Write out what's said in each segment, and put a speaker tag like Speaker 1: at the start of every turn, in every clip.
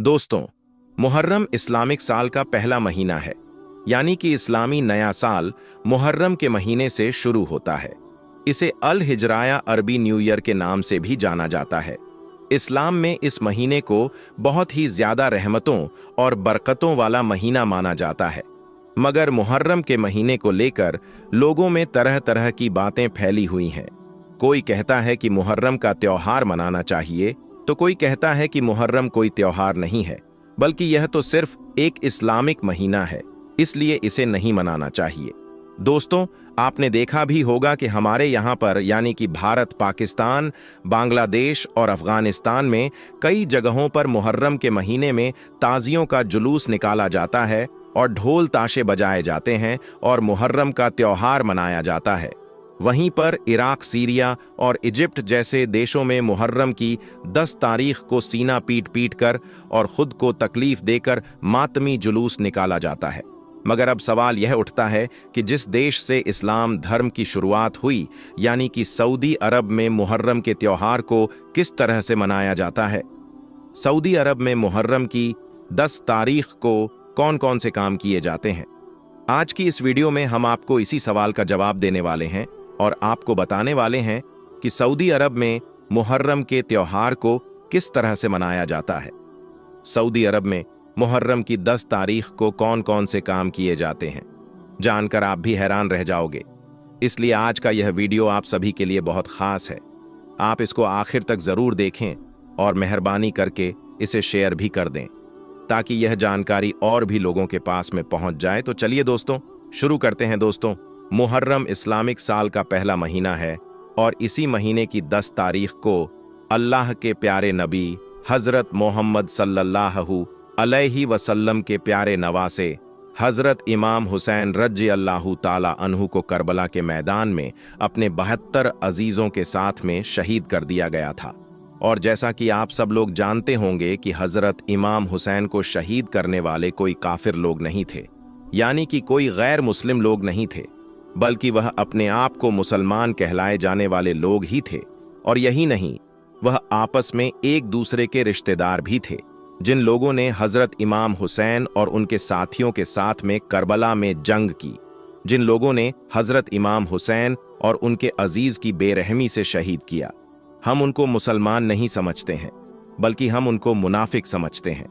Speaker 1: दोस्तों, मुहर्रम इस्लामिक साल का पहला महीना है, यानी कि इस्लामी नया साल मुहर्रम के महीने से शुरू होता है। इसे अल हिजराया अरबी न्यू ईयर के नाम से भी जाना जाता है। इस्लाम में इस महीने को बहुत ही ज्यादा रहमतों और बरकतों वाला महीना माना जाता है। मगर मुहर्रम के महीने को लेकर लोगों में तरह तरह की बातें फैली हुई हैं। कोई कहता है कि मुहर्रम का त्योहार मनाना चाहिए, तो कोई कहता है कि मुहर्रम कोई त्योहार नहीं है, बल्कि यह तो सिर्फ एक इस्लामिक महीना है, इसलिए इसे नहीं मनाना चाहिए। दोस्तों, आपने देखा भी होगा कि हमारे यहाँ पर यानी कि भारत, पाकिस्तान, बांग्लादेश और अफगानिस्तान में कई जगहों पर मुहर्रम के महीने में ताजियों का जुलूस निकाला जाता है और ढोल ताशे बजाए जाते हैं और मुहर्रम का त्योहार मनाया जाता है। वहीं पर इराक, सीरिया और इजिप्ट जैसे देशों में मुहर्रम की 10 तारीख को सीना पीट पीट कर और खुद को तकलीफ देकर मातमी जुलूस निकाला जाता है। मगर अब सवाल यह उठता है कि जिस देश से इस्लाम धर्म की शुरुआत हुई, यानी कि सऊदी अरब में मुहर्रम के त्योहार को किस तरह से मनाया जाता है। सऊदी अरब में मुहर्रम की 10 तारीख को कौन कौन से काम किए जाते हैं। आज की इस वीडियो में हम आपको इसी सवाल का जवाब देने वाले हैं और आपको बताने वाले हैं कि सऊदी अरब में मुहर्रम के त्योहार को किस तरह से मनाया जाता है। सऊदी अरब में मुहर्रम की 10 तारीख को कौन कौन से काम किए जाते हैं, जानकर आप भी हैरान रह जाओगे। इसलिए आज का यह वीडियो आप सभी के लिए बहुत खास है। आप इसको आखिर तक जरूर देखें और मेहरबानी करके इसे शेयर भी कर दें, ताकि यह जानकारी और भी लोगों के पास में पहुंच जाए। तो चलिए दोस्तों, शुरू करते हैं। दोस्तों, मुहर्रम इस्लामिक साल का पहला महीना है और इसी महीने की 10 तारीख को अल्लाह के प्यारे नबी हजरत मोहम्मद सल्लल्लाहु अलैहि वसल्लम के प्यारे नवासे हजरत इमाम हुसैन रज़ी अल्लाहु ताला अन्हु को करबला के मैदान में अपने 72 अजीजों के साथ में शहीद कर दिया गया था। और जैसा कि आप सब लोग जानते होंगे कि हजरत इमाम हुसैन को शहीद करने वाले कोई काफिर लोग नहीं थे, यानी कि कोई गैर मुस्लिम लोग नहीं थे, बल्कि वह अपने आप को मुसलमान कहलाए जाने वाले लोग ही थे। और यही नहीं, वह आपस में एक दूसरे के रिश्तेदार भी थे। जिन लोगों ने हजरत इमाम हुसैन और उनके साथियों के साथ में करबला में जंग की, जिन लोगों ने हजरत इमाम हुसैन और उनके अजीज की बेरहमी से शहीद किया, हम उनको मुसलमान नहीं समझते हैं, बल्कि हम उनको मुनाफिक समझते हैं।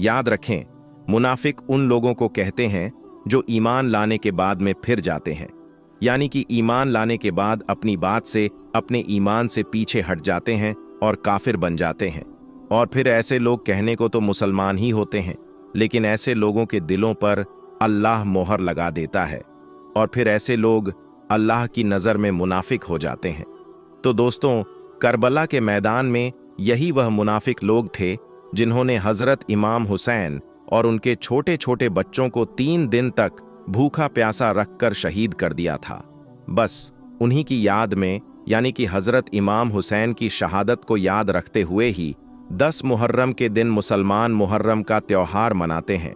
Speaker 1: याद रखें, मुनाफिक उन लोगों को कहते हैं जो ईमान लाने के बाद में फिर जाते हैं, यानी कि ईमान लाने के बाद अपनी बात से, अपने ईमान से पीछे हट जाते हैं और काफिर बन जाते हैं। और फिर ऐसे लोग कहने को तो मुसलमान ही होते हैं, लेकिन ऐसे लोगों के दिलों पर अल्लाह मोहर लगा देता है और फिर ऐसे लोग अल्लाह की नज़र में मुनाफिक हो जाते हैं। तो दोस्तों, करबला के मैदान में यही वह मुनाफिक लोग थे जिन्होंने हजरत इमाम हुसैन और उनके छोटे छोटे बच्चों को 3 दिन तक भूखा प्यासा रखकर शहीद कर दिया था। बस उन्हीं की याद में, यानी कि हजरत इमाम हुसैन की शहादत को याद रखते हुए ही 10 मुहर्रम के दिन मुसलमान मुहर्रम का त्योहार मनाते हैं।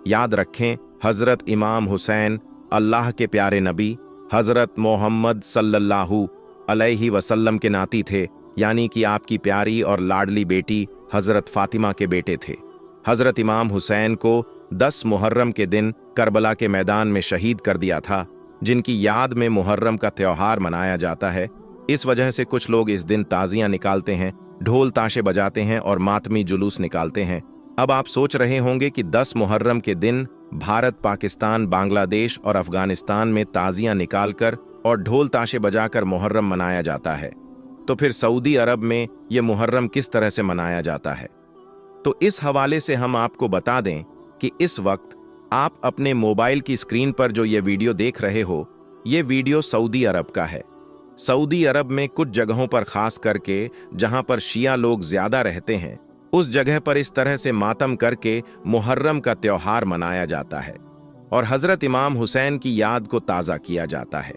Speaker 1: याद रखें, हजरत इमाम हुसैन अल्लाह के प्यारे नबी हजरत मोहम्मद सल्लल्लाहु अलैहि वसल्लम के नाती थे, यानी कि आपकी प्यारी और लाडली बेटी हजरत फातिमा के बेटे थे। हजरत इमाम हुसैन को 10 मुहर्रम के दिन करबला के मैदान में शहीद कर दिया था, जिनकी याद में मुहर्रम का त्योहार मनाया जाता है। इस वजह से कुछ लोग इस दिन ताजियां निकालते हैं, ढोल ताशे बजाते हैं और मातमी जुलूस निकालते हैं। अब आप सोच रहे होंगे कि 10 मुहर्रम के दिन भारत, पाकिस्तान, बांग्लादेश और अफगानिस्तान में ताजियां निकालकर और ढोल ताशे बजाकर मुहर्रम मनाया जाता है, तो फिर सऊदी अरब में यह मुहर्रम किस तरह से मनाया जाता है। तो इस हवाले से हम आपको बता दें कि इस वक्त आप अपने मोबाइल की स्क्रीन पर जो ये वीडियो देख रहे हो, ये वीडियो सऊदी अरब का है। सऊदी अरब में कुछ जगहों पर खास करके जहां पर शिया लोग ज्यादा रहते हैं, उस जगह पर इस तरह से मातम करके मुहर्रम का त्योहार मनाया जाता है और हजरत इमाम हुसैन की याद को ताज़ा किया जाता है,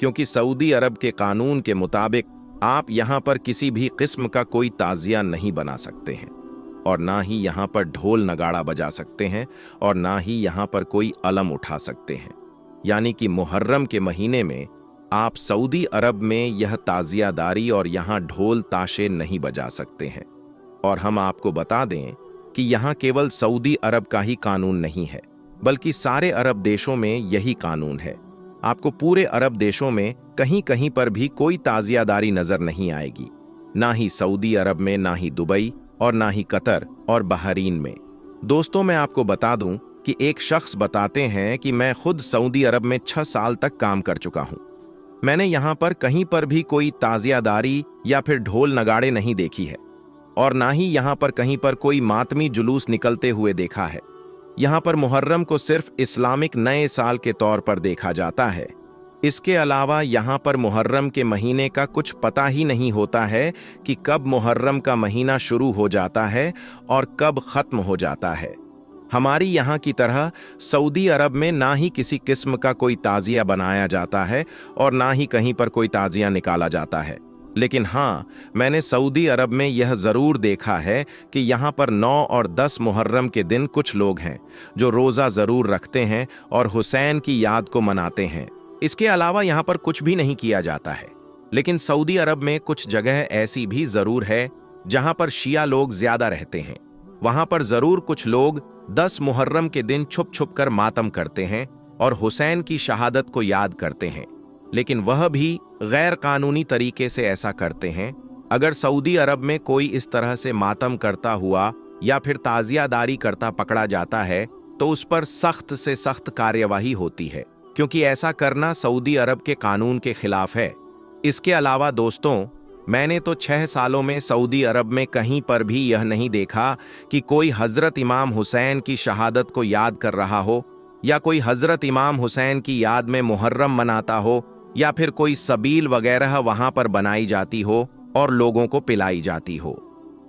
Speaker 1: क्योंकि सऊदी अरब के कानून के मुताबिक आप यहाँ पर किसी भी किस्म का कोई ताजिया नहीं बना सकते हैं और ना ही यहाँ पर ढोल नगाड़ा बजा सकते हैं और ना ही यहाँ पर कोई अलम उठा सकते हैं। यानी कि मुहर्रम के महीने में आप सऊदी अरब में यह ताजियादारी और यहाँ ढोल ताशे नहीं बजा सकते हैं। और हम आपको बता दें कि यहाँ केवल सऊदी अरब का ही कानून नहीं है, बल्कि सारे अरब देशों में यही कानून है। आपको पूरे अरब देशों में कहीं कहीं पर भी कोई ताजियादारी नजर नहीं आएगी, ना ही सऊदी अरब में, ना ही दुबई और ना ही कतर और बहरीन में। दोस्तों, मैं आपको बता दूं कि एक शख्स बताते हैं कि मैं खुद सऊदी अरब में 6 साल तक काम कर चुका हूं। मैंने यहां पर कहीं पर भी कोई ताजियादारी या फिर ढोल नगाड़े नहीं देखी है, और ना ही यहां पर कहीं पर कोई मातमी जुलूस निकलते हुए देखा है। यहां पर मुहर्रम को सिर्फ इस्लामिक नए साल के तौर पर देखा जाता है। इसके अलावा यहां पर मुहर्रम के महीने का कुछ पता ही नहीं होता है कि कब मुहर्रम का महीना शुरू हो जाता है और कब खत्म हो जाता है। हमारी यहाँ की तरह सऊदी अरब में ना ही किसी किस्म का कोई ताजिया बनाया जाता है और ना ही कहीं पर कोई ताजिया निकाला जाता है। लेकिन हाँ, मैंने सऊदी अरब में यह ज़रूर देखा है कि यहाँ पर 9 और 10 मुहर्रम के दिन कुछ लोग हैं जो रोज़ा ज़रूर रखते हैं और हुसैन की याद को मनाते हैं। इसके अलावा यहाँ पर कुछ भी नहीं किया जाता है। लेकिन सऊदी अरब में कुछ जगह ऐसी भी ज़रूर है जहाँ पर शिया लोग ज़्यादा रहते हैं। वहाँ पर ज़रूर कुछ लोग 10 मुहर्रम के दिन छुप छुप कर मातम करते हैं और हुसैन की शहादत को याद करते हैं, लेकिन वह भी गैर कानूनी तरीके से ऐसा करते हैं। अगर सऊदी अरब में कोई इस तरह से मातम करता हुआ या फिर ताजियादारी करता पकड़ा जाता है तो उस पर सख्त से सख्त कार्यवाही होती है, क्योंकि ऐसा करना सऊदी अरब के कानून के खिलाफ है। इसके अलावा दोस्तों, मैंने तो 6 सालों में सऊदी अरब में कहीं पर भी यह नहीं देखा कि कोई हजरत इमाम हुसैन की शहादत को याद कर रहा हो, या कोई हजरत इमाम हुसैन की याद में मुहर्रम मनाता हो, या फिर कोई सबील वगैरह वहां पर बनाई जाती हो और लोगों को पिलाई जाती हो।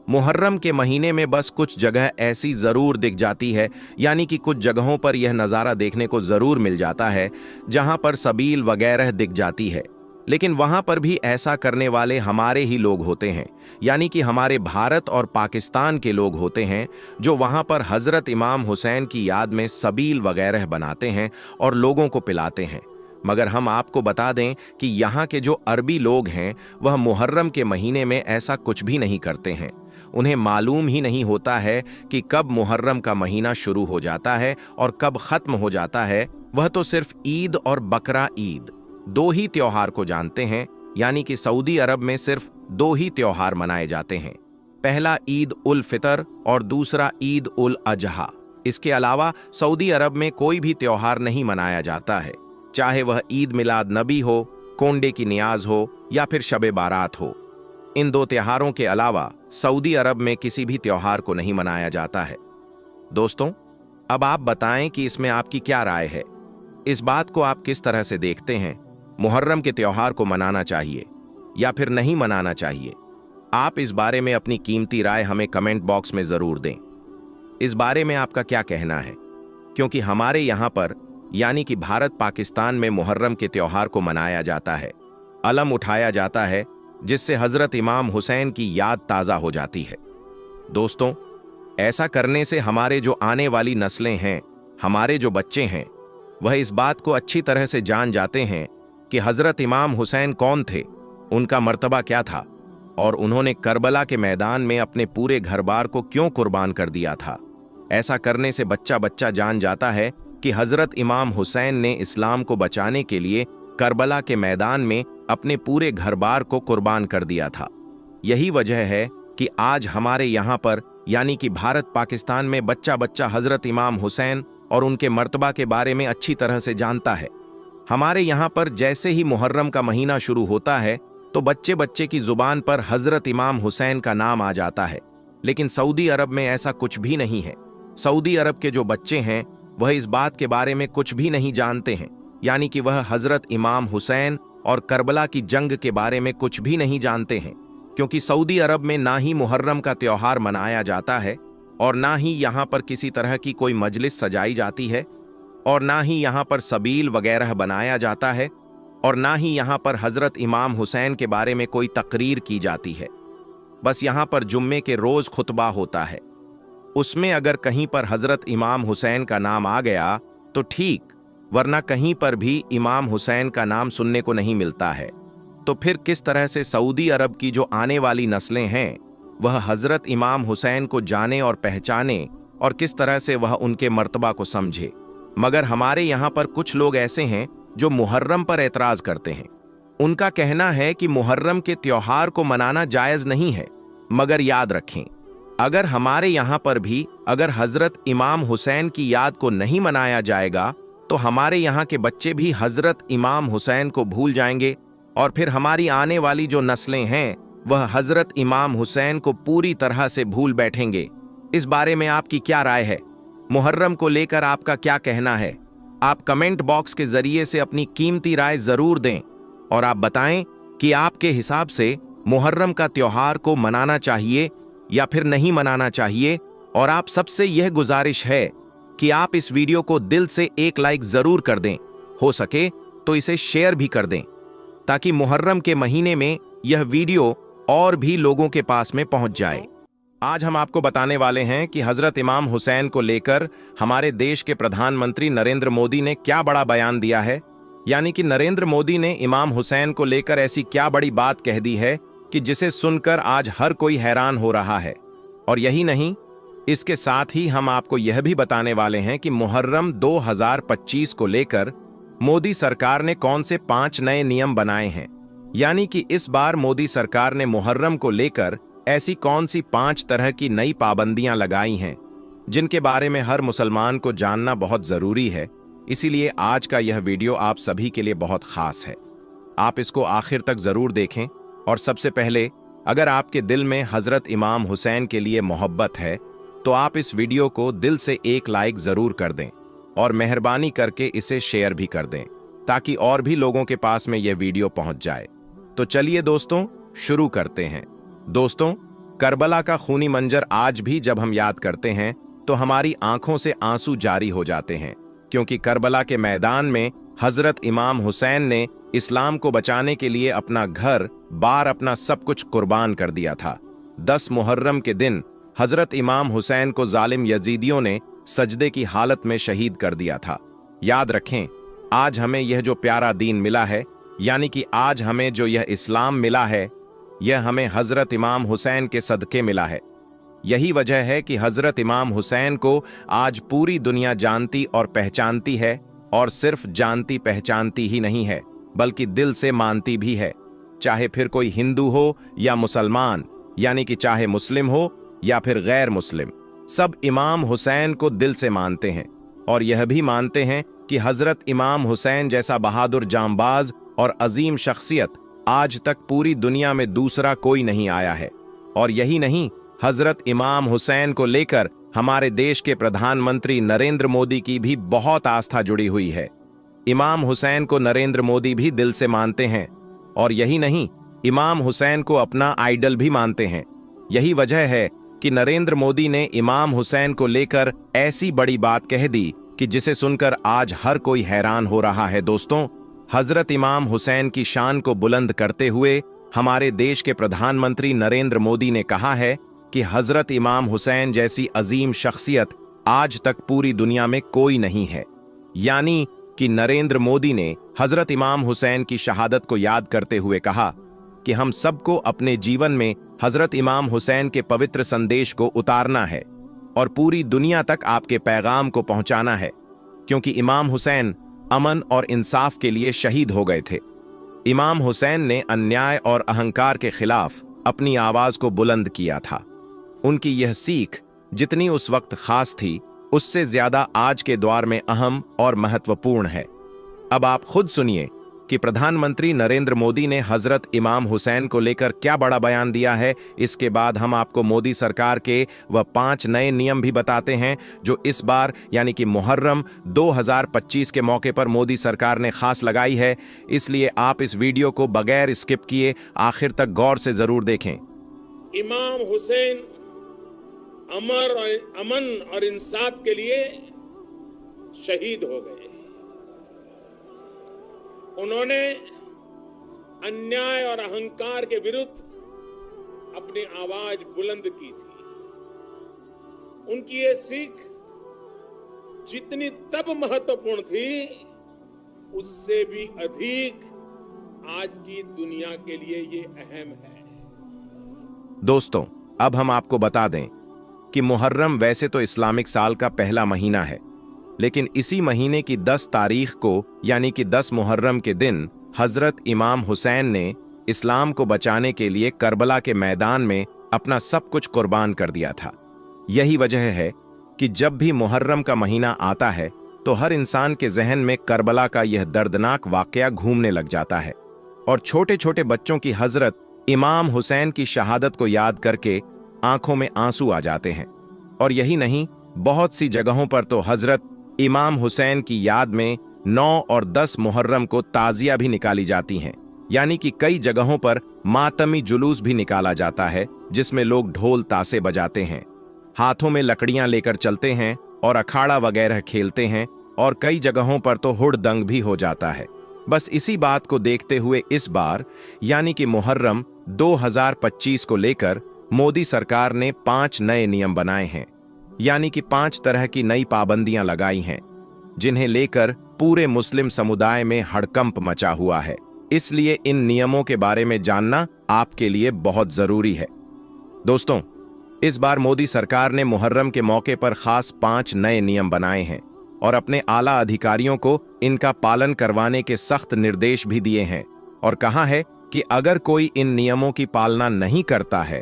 Speaker 1: मुहर्रम के महीने में बस कुछ जगह ऐसी जरूर दिख जाती है, यानी कि कुछ जगहों पर यह नज़ारा देखने को जरूर मिल जाता है जहां पर सबील वगैरह दिख जाती है। लेकिन वहां पर भी ऐसा करने वाले हमारे ही लोग होते हैं, यानी कि हमारे भारत और पाकिस्तान के लोग होते हैं, जो वहां पर हजरत इमाम हुसैन की याद में सबील वगैरह बनाते हैं और लोगों को पिलाते हैं। मगर हम आपको बता दें कि यहाँ के जो अरबी लोग हैं वह मुहर्रम के महीने में ऐसा कुछ भी नहीं करते हैं। उन्हें मालूम ही नहीं होता है कि कब मुहर्रम का महीना शुरू हो जाता है और कब खत्म हो जाता है। वह तो सिर्फ ईद और बकरा ईद, 2 ही त्योहार को जानते हैं, यानी कि सऊदी अरब में सिर्फ 2 ही त्योहार मनाए जाते हैं। पहला ईद उल फितर और दूसरा ईद उल अजहा। इसके अलावा सऊदी अरब में कोई भी त्योहार नहीं मनाया जाता है, चाहे वह ईद मिलाद नबी हो, कोंडे की नियाज हो या फिर शबे बारात हो। इन 2 त्योहारों के अलावा सऊदी अरब में किसी भी त्योहार को नहीं मनाया जाता है। दोस्तों, अब आप बताएं कि इसमें आपकी क्या राय है। इस बात को आप किस तरह से देखते हैं? मुहर्रम के त्योहार को मनाना चाहिए या फिर नहीं मनाना चाहिए? आप इस बारे में अपनी कीमती राय हमें कमेंट बॉक्स में जरूर दें। इस बारे में आपका क्या कहना है? क्योंकि हमारे यहाँ पर यानी कि भारत पाकिस्तान में मुहर्रम के त्योहार को मनाया जाता है, अलम उठाया जाता है, जिससे हजरत इमाम हुसैन की याद ताज़ा हो जाती है। दोस्तों, ऐसा करने से हमारे जो आने वाली नस्लें हैं, हमारे जो बच्चे हैं, वह इस बात को अच्छी तरह से जान जाते हैं कि हजरत इमाम हुसैन कौन थे, उनका मर्तबा क्या था और उन्होंने करबला के मैदान में अपने पूरे घर बार को क्यों कुर्बान कर दिया था। ऐसा करने से बच्चा बच्चा जान जाता है कि हजरत इमाम हुसैन ने इस्लाम को बचाने के लिए करबला के मैदान में अपने पूरे घर बार को कुर्बान कर दिया था। यही वजह है कि आज हमारे यहाँ पर यानी कि भारत पाकिस्तान में बच्चा बच्चा हजरत इमाम हुसैन और उनके मर्तबा के बारे में अच्छी तरह से जानता है। हमारे यहाँ पर जैसे ही मुहर्रम का महीना शुरू होता है तो बच्चे बच्चे की जुबान पर हजरत इमाम हुसैन का नाम आ जाता है। लेकिन सऊदी अरब में ऐसा कुछ भी नहीं है। सऊदी अरब के जो बच्चे हैं वह इस बात के बारे में कुछ भी नहीं जानते हैं, यानी कि वह हजरत इमाम हुसैन और करबला की जंग के बारे में कुछ भी नहीं जानते हैं, क्योंकि सऊदी अरब में ना ही मुहर्रम का त्योहार मनाया जाता है और ना ही यहाँ पर किसी तरह की कोई मजलिस सजाई जाती है और ना ही यहाँ पर सबील वगैरह बनाया जाता है और ना ही यहाँ पर हजरत इमाम हुसैन के बारे में कोई तकरीर की जाती है। बस यहाँ पर जुम्मे के रोज खुतबा होता है, उसमें अगर कहीं पर हजरत इमाम हुसैन का नाम आ गया तो ठीक, वरना कहीं पर भी इमाम हुसैन का नाम सुनने को नहीं मिलता है। तो फिर किस तरह से सऊदी अरब की जो आने वाली नस्लें हैं वह हजरत इमाम हुसैन को जाने और पहचाने और किस तरह से वह उनके मर्तबा को समझे। मगर हमारे यहाँ पर कुछ लोग ऐसे हैं जो मुहर्रम पर एतराज करते हैं। उनका कहना है कि मुहर्रम के त्योहार को मनाना जायज नहीं है। मगर याद रखें, अगर हमारे यहाँ पर भी अगर हजरत इमाम हुसैन की याद को नहीं मनाया जाएगा तो हमारे यहाँ के बच्चे भी हजरत इमाम हुसैन को भूल जाएंगे और फिर हमारी आने वाली जो नस्लें हैं वह हजरत इमाम हुसैन को पूरी तरह से भूल बैठेंगे। इस बारे में आपकी क्या राय है? मुहर्रम को लेकर आपका क्या कहना है? आप कमेंट बॉक्स के जरिए से अपनी कीमती राय जरूर दें और आप बताएं कि आपके हिसाब से मुहर्रम का त्योहार को मनाना चाहिए या फिर नहीं मनाना चाहिए। और आप सबसे यह गुजारिश है कि आप इस वीडियो को दिल से एक लाइक जरूर कर दें, हो सके तो इसे शेयर भी कर दें ताकि मुहर्रम के महीने में यह वीडियो और भी लोगों के पास में पहुंच जाए। आज हम आपको बताने वाले हैं कि हजरत इमाम हुसैन को लेकर हमारे देश के प्रधानमंत्री नरेंद्र मोदी ने क्या बड़ा बयान दिया है। यानी कि नरेंद्र मोदी ने इमाम हुसैन को लेकर ऐसी क्या बड़ी बात कह दी है कि जिसे सुनकर आज हर कोई हैरान हो रहा है। और यही नहीं, इसके साथ ही हम आपको यह भी बताने वाले हैं कि मुहर्रम 2025 को लेकर मोदी सरकार ने कौन से 5 नए नियम बनाए हैं। यानी कि इस बार मोदी सरकार ने मुहर्रम को लेकर ऐसी कौन सी 5 तरह की नई पाबंदियां लगाई हैं जिनके बारे में हर मुसलमान को जानना बहुत जरूरी है। इसीलिए आज का यह वीडियो आप सभी के लिए बहुत खास है। आप इसको आखिर तक जरूर देखें। और सबसे पहले, अगर आपके दिल में हजरत इमाम हुसैन के लिए मोहब्बत है तो आप इस वीडियो को दिल से एक लाइक जरूर कर दें और मेहरबानी करके इसे शेयर भी कर दें ताकि और भी लोगों के पास में यह वीडियो पहुंच जाए। तो चलिए दोस्तों, शुरू करते हैं। दोस्तों, करबला का खूनी मंजर आज भी जब हम याद करते हैं तो हमारी आंखों से आंसू जारी हो जाते हैं, क्योंकि करबला के मैदान में हजरत इमाम हुसैन ने इस्लाम को बचाने के लिए अपना घर बार अपना सब कुछ कुर्बान कर दिया था। 10 मुहर्रम के दिन हजरत इमाम हुसैन को जालिम यजीदियों ने सजदे की हालत में शहीद कर दिया था। याद रखें, आज हमें यह जो प्यारा दीन मिला है, यानी कि आज हमें जो यह इस्लाम मिला है, यह हमें हजरत इमाम हुसैन के सदके मिला है। यही वजह है कि हजरत इमाम हुसैन को आज पूरी दुनिया जानती और पहचानती है, और सिर्फ जानती पहचानती ही नहीं है बल्कि दिल से मानती भी है। चाहे फिर कोई हिंदू हो या मुसलमान, यानी कि चाहे मुस्लिम हो या फिर गैर मुस्लिम, सब इमाम हुसैन को दिल से मानते हैं और यह भी मानते हैं कि हजरत इमाम हुसैन जैसा बहादुर जांबाज और अजीम शख्सियत आज तक पूरी दुनिया में दूसरा कोई नहीं आया है। और यही नहीं, हजरत इमाम हुसैन को लेकर हमारे देश के प्रधानमंत्री नरेंद्र मोदी की भी बहुत आस्था जुड़ी हुई है। इमाम हुसैन को नरेंद्र मोदी भी दिल से मानते हैं और यही नहीं, इमाम हुसैन को अपना आइडल भी मानते हैं। यही वजह है कि नरेंद्र मोदी ने इमाम हुसैन को लेकर ऐसी बड़ी बात कह दी कि जिसे सुनकर आज हर कोई हैरान हो रहा है। दोस्तों, हजरत इमाम हुसैन की शान को बुलंद करते हुए हमारे देश के प्रधानमंत्री नरेंद्र मोदी ने कहा है कि हजरत इमाम हुसैन जैसी अजीम शख्सियत आज तक पूरी दुनिया में कोई नहीं है। यानी कि नरेंद्र मोदी ने हजरत इमाम हुसैन की शहादत को याद करते हुए कहा कि हम सबको अपने जीवन में हजरत इमाम हुसैन के पवित्र संदेश को उतारना है और पूरी दुनिया तक आपके पैगाम को पहुंचाना है, क्योंकि इमाम हुसैन अमन और इंसाफ के लिए शहीद हो गए थे। इमाम हुसैन ने अन्याय और अहंकार के खिलाफ अपनी आवाज को बुलंद किया था। उनकी यह सीख जितनी उस वक्त खास थी, उससे ज्यादा आज के दौर में अहम और महत्वपूर्ण है। अब आप खुद सुनिए कि प्रधानमंत्री नरेंद्र मोदी ने हजरत इमाम हुसैन को लेकर क्या बड़ा बयान दिया है। इसके बाद हम आपको मोदी सरकार के वह 5 नए नियम भी बताते हैं जो इस बार यानी कि मुहर्रम 2025 के मौके पर मोदी सरकार ने खास लगाई है। इसलिए आप इस वीडियो को बगैर स्किप किए आखिर तक गौर से जरूर देखें।
Speaker 2: इमाम हुसैन अमन और इंसाफ के लिए शहीद हो गए। उन्होंने अन्याय और अहंकार के विरुद्ध अपनी आवाज बुलंद की थी। उनकी ये सीख जितनी तब महत्वपूर्ण थी, उससे भी अधिक आज की दुनिया के लिए ये अहम है।
Speaker 1: दोस्तों, अब हम आपको बता दें कि मुहर्रम वैसे तो इस्लामिक साल का पहला महीना है, लेकिन इसी महीने की 10 तारीख को यानी कि 10 मुहर्रम के दिन हजरत इमाम हुसैन ने इस्लाम को बचाने के लिए करबला के मैदान में अपना सब कुछ कुर्बान कर दिया था। यही वजह है कि जब भी मुहर्रम का महीना आता है तो हर इंसान के जहन में करबला का यह दर्दनाक वाकया घूमने लग जाता है और छोटे छोटे बच्चों की हजरत इमाम हुसैन की शहादत को याद करके आंखों में आंसू आ जाते हैं। और यही नहीं, बहुत सी जगहों पर तो हजरत इमाम हुसैन की याद में 9 और 10 मुहर्रम को ताजिया भी निकाली जाती हैं, यानी कि कई जगहों पर मातमी जुलूस भी निकाला जाता है जिसमें लोग ढोल तासे बजाते हैं, हाथों में लकड़ियां लेकर चलते हैं और अखाड़ा वगैरह खेलते हैं और कई जगहों पर तो हुड़दंग भी हो जाता है। बस इसी बात को देखते हुए इस बार यानी कि मुहर्रम 2025 को लेकर मोदी सरकार ने 5 नए नियम बनाए हैं, यानी कि 5 तरह की नई पाबंदियां लगाई हैं, जिन्हें लेकर पूरे मुस्लिम समुदाय में हड़कंप मचा हुआ है। इसलिए इन नियमों के बारे में जानना आपके लिए बहुत जरूरी है। दोस्तों, इस बार मोदी सरकार ने मुहर्रम के मौके पर खास 5 नए नियम बनाए हैं और अपने आला अधिकारियों को इनका पालन करवाने के सख्त निर्देश भी दिए हैं और कहा है कि अगर कोई इन नियमों की पालना नहीं करता है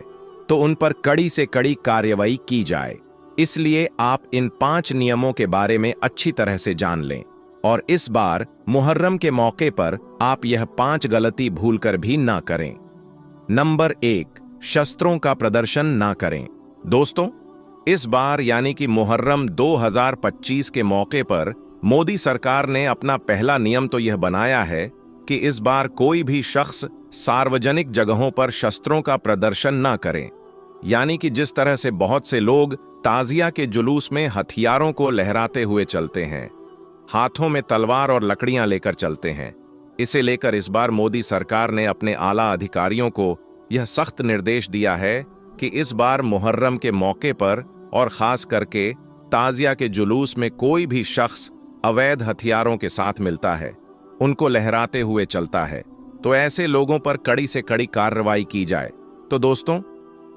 Speaker 1: तो उन पर कड़ी से कड़ी कार्रवाई की जाए। इसलिए आप इन 5 नियमों के बारे में अच्छी तरह से जान लें और इस बार मुहर्रम के मौके पर आप यह 5 गलती भूलकर भी ना करें। नंबर 1, शस्त्रों का प्रदर्शन ना करें। दोस्तों, इस बार यानी कि मुहर्रम 2025 के मौके पर मोदी सरकार ने अपना पहला नियम तो यह बनाया है कि इस बार कोई भी शख्स सार्वजनिक जगहों पर शस्त्रों का प्रदर्शन ना करे। यानी कि जिस तरह से बहुत से लोग ताजिया के जुलूस में हथियारों को लहराते हुए चलते हैं, हाथों में तलवार और लकड़ियां लेकर चलते हैं, इसे लेकर इस बार मोदी सरकार ने अपने आला अधिकारियों को यह सख्त निर्देश दिया है कि इस बार मुहर्रम के मौके पर और खास करके ताजिया के जुलूस में कोई भी शख्स अवैध हथियारों के साथ मिलता है, उनको लहराते हुए चलता है, तो ऐसे लोगों पर कड़ी से कड़ी कार्रवाई की जाए। तो दोस्तों,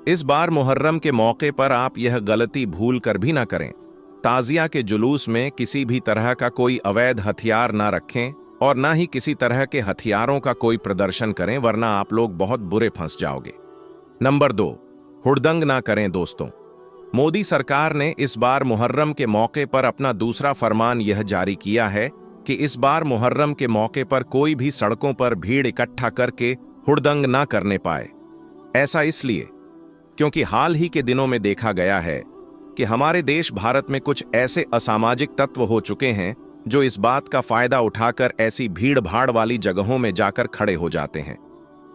Speaker 1: इस बार मुहर्रम के मौके पर आप यह गलती भूल कर भी ना करें। ताजिया के जुलूस में किसी भी तरह का कोई अवैध हथियार ना रखें और ना ही किसी तरह के हथियारों का कोई प्रदर्शन करें, वरना आप लोग बहुत बुरे फंस जाओगे। नंबर 2, हुड़दंग ना करें। दोस्तों, मोदी सरकार ने इस बार मुहर्रम के मौके पर अपना दूसरा फरमान यह जारी किया है कि इस बार मुहर्रम के मौके पर कोई भी सड़कों पर भीड़ इकट्ठा करके हुड़दंग ना करने पाए। ऐसा इसलिए क्योंकि हाल ही के दिनों में देखा गया है कि हमारे देश भारत में कुछ ऐसे असामाजिक तत्व हो चुके हैं जो इस बात का फायदा उठाकर ऐसी भीड़ भाड़ वाली जगहों में जाकर खड़े हो जाते हैं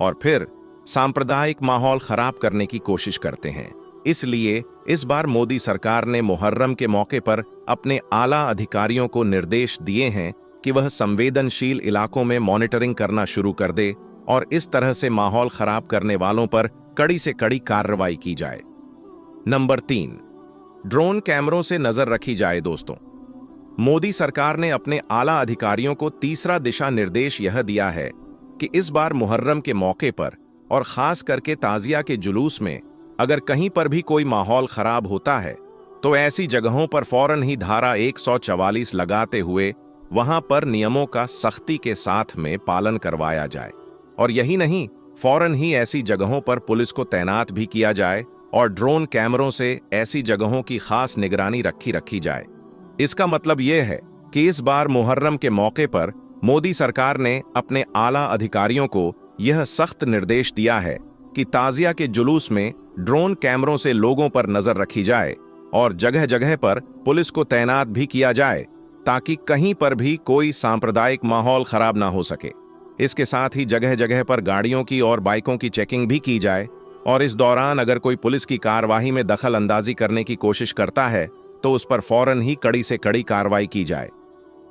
Speaker 1: और फिर सांप्रदायिक माहौल खराब करने की कोशिश करते हैं। इसलिए इस बार मोदी सरकार ने मुहर्रम के मौके पर अपने आला अधिकारियों को निर्देश दिए हैं कि वह संवेदनशील इलाकों में मॉनिटरिंग करना शुरू कर दे और इस तरह से माहौल खराब करने वालों पर कड़ी से कड़ी कार्रवाई की जाए। नंबर 3, ड्रोन कैमरों से नजर रखी जाए। दोस्तों, मोदी सरकार ने अपने आला अधिकारियों को तीसरा दिशा निर्देश यह दिया है कि इस बार मुहर्रम के मौके पर और खास करके ताजिया के जुलूस में अगर कहीं पर भी कोई माहौल खराब होता है तो ऐसी जगहों पर फौरन ही धारा 144 लगाते हुए वहां पर नियमों का सख्ती के साथ में पालन करवाया जाए और यही नहीं, फौरन ही ऐसी जगहों पर पुलिस को तैनात भी किया जाए और ड्रोन कैमरों से ऐसी जगहों की खास निगरानी रखी जाए। इसका मतलब यह है कि इस बार मुहर्रम के मौके पर मोदी सरकार ने अपने आला अधिकारियों को यह सख्त निर्देश दिया है कि ताजिया के जुलूस में ड्रोन कैमरों से लोगों पर नजर रखी जाए और जगह जगह पर पुलिस को तैनात भी किया जाए ताकि कहीं पर भी कोई सांप्रदायिक माहौल खराब ना हो सके। इसके साथ ही जगह जगह पर गाड़ियों की और बाइकों की चेकिंग भी की जाए और इस दौरान अगर कोई पुलिस की कार्रवाई में दखल अंदाजी करने की कोशिश करता है तो उस पर फौरन ही कड़ी से कड़ी कार्रवाई की जाए।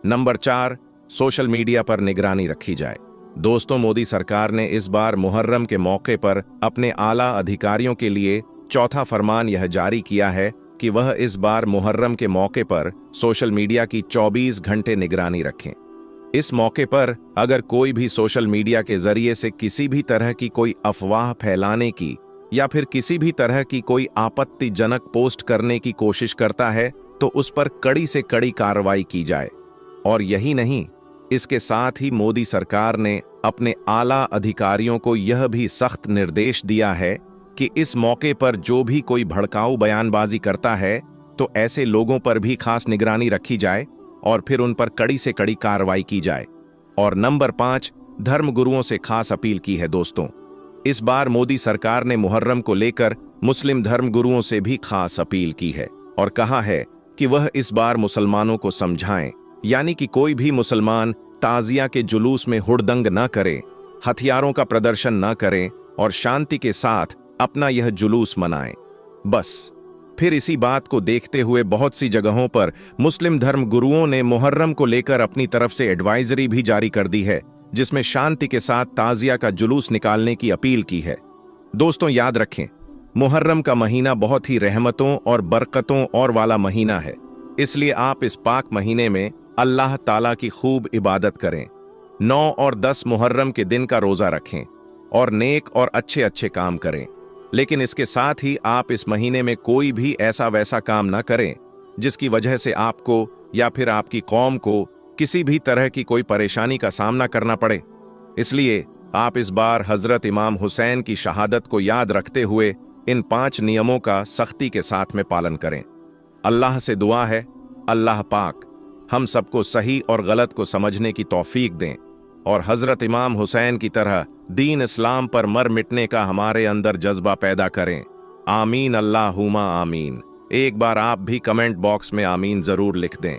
Speaker 1: नंबर 4, सोशल मीडिया पर निगरानी रखी जाए। दोस्तों, मोदी सरकार ने इस बार मुहर्रम के मौके पर अपने आला अधिकारियों के लिए चौथा फरमान यह जारी किया है कि वह इस बार मुहर्रम के मौके पर सोशल मीडिया की 24 घंटे निगरानी रखें। इस मौके पर अगर कोई भी सोशल मीडिया के जरिए से किसी भी तरह की कोई अफवाह फैलाने की या फिर किसी भी तरह की कोई आपत्तिजनक पोस्ट करने की कोशिश करता है तो उस पर कड़ी से कड़ी कार्रवाई की जाए। और यही नहीं, इसके साथ ही मोदी सरकार ने अपने आला अधिकारियों को यह भी सख्त निर्देश दिया है कि इस मौके पर जो भी कोई भड़काऊ बयानबाजी करता है तो ऐसे लोगों पर भी खास निगरानी रखी जाए और फिर उन पर कड़ी से कड़ी कार्रवाई की जाए। और नंबर 5, धर्मगुरुओं से खास अपील की है। दोस्तों, इस बार मोदी सरकार ने मुहर्रम को लेकर मुस्लिम धर्मगुरुओं से भी खास अपील की है और कहा है कि वह इस बार मुसलमानों को समझाएं, यानी कि कोई भी मुसलमान ताजिया के जुलूस में हुड़दंग न करे, हथियारों का प्रदर्शन न करें और शांति के साथ अपना यह जुलूस मनाएं। बस फिर इसी बात को देखते हुए बहुत सी जगहों पर मुस्लिम धर्म गुरुओं ने मुहर्रम को लेकर अपनी तरफ से एडवाइजरी भी जारी कर दी है, जिसमें शांति के साथ ताजिया का जुलूस निकालने की अपील की है। दोस्तों, याद रखें, मुहर्रम का महीना बहुत ही रहमतों और बरकतों और वाला महीना है, इसलिए आप इस पाक महीने में अल्लाह ताला की खूब इबादत करें। 9 और 10 मुहर्रम के दिन का रोजा रखें और नेक और अच्छे अच्छे काम करें। लेकिन इसके साथ ही आप इस महीने में कोई भी ऐसा वैसा काम ना करें जिसकी वजह से आपको या फिर आपकी कौम को किसी भी तरह की कोई परेशानी का सामना करना पड़े। इसलिए आप इस बार हजरत इमाम हुसैन की शहादत को याद रखते हुए इन 5 नियमों का सख्ती के साथ में पालन करें। अल्लाह से दुआ है, अल्लाह पाक हम सबको सही और गलत को समझने की तौफीक दें और हजरत इमाम हुसैन की तरह दीन इस्लाम पर मर मिटने का हमारे अंदर जज्बा पैदा करें। आमीन, अल्लाहुम्मा आमीन। एक बार आप भी कमेंट बॉक्स में आमीन जरूर लिख दें।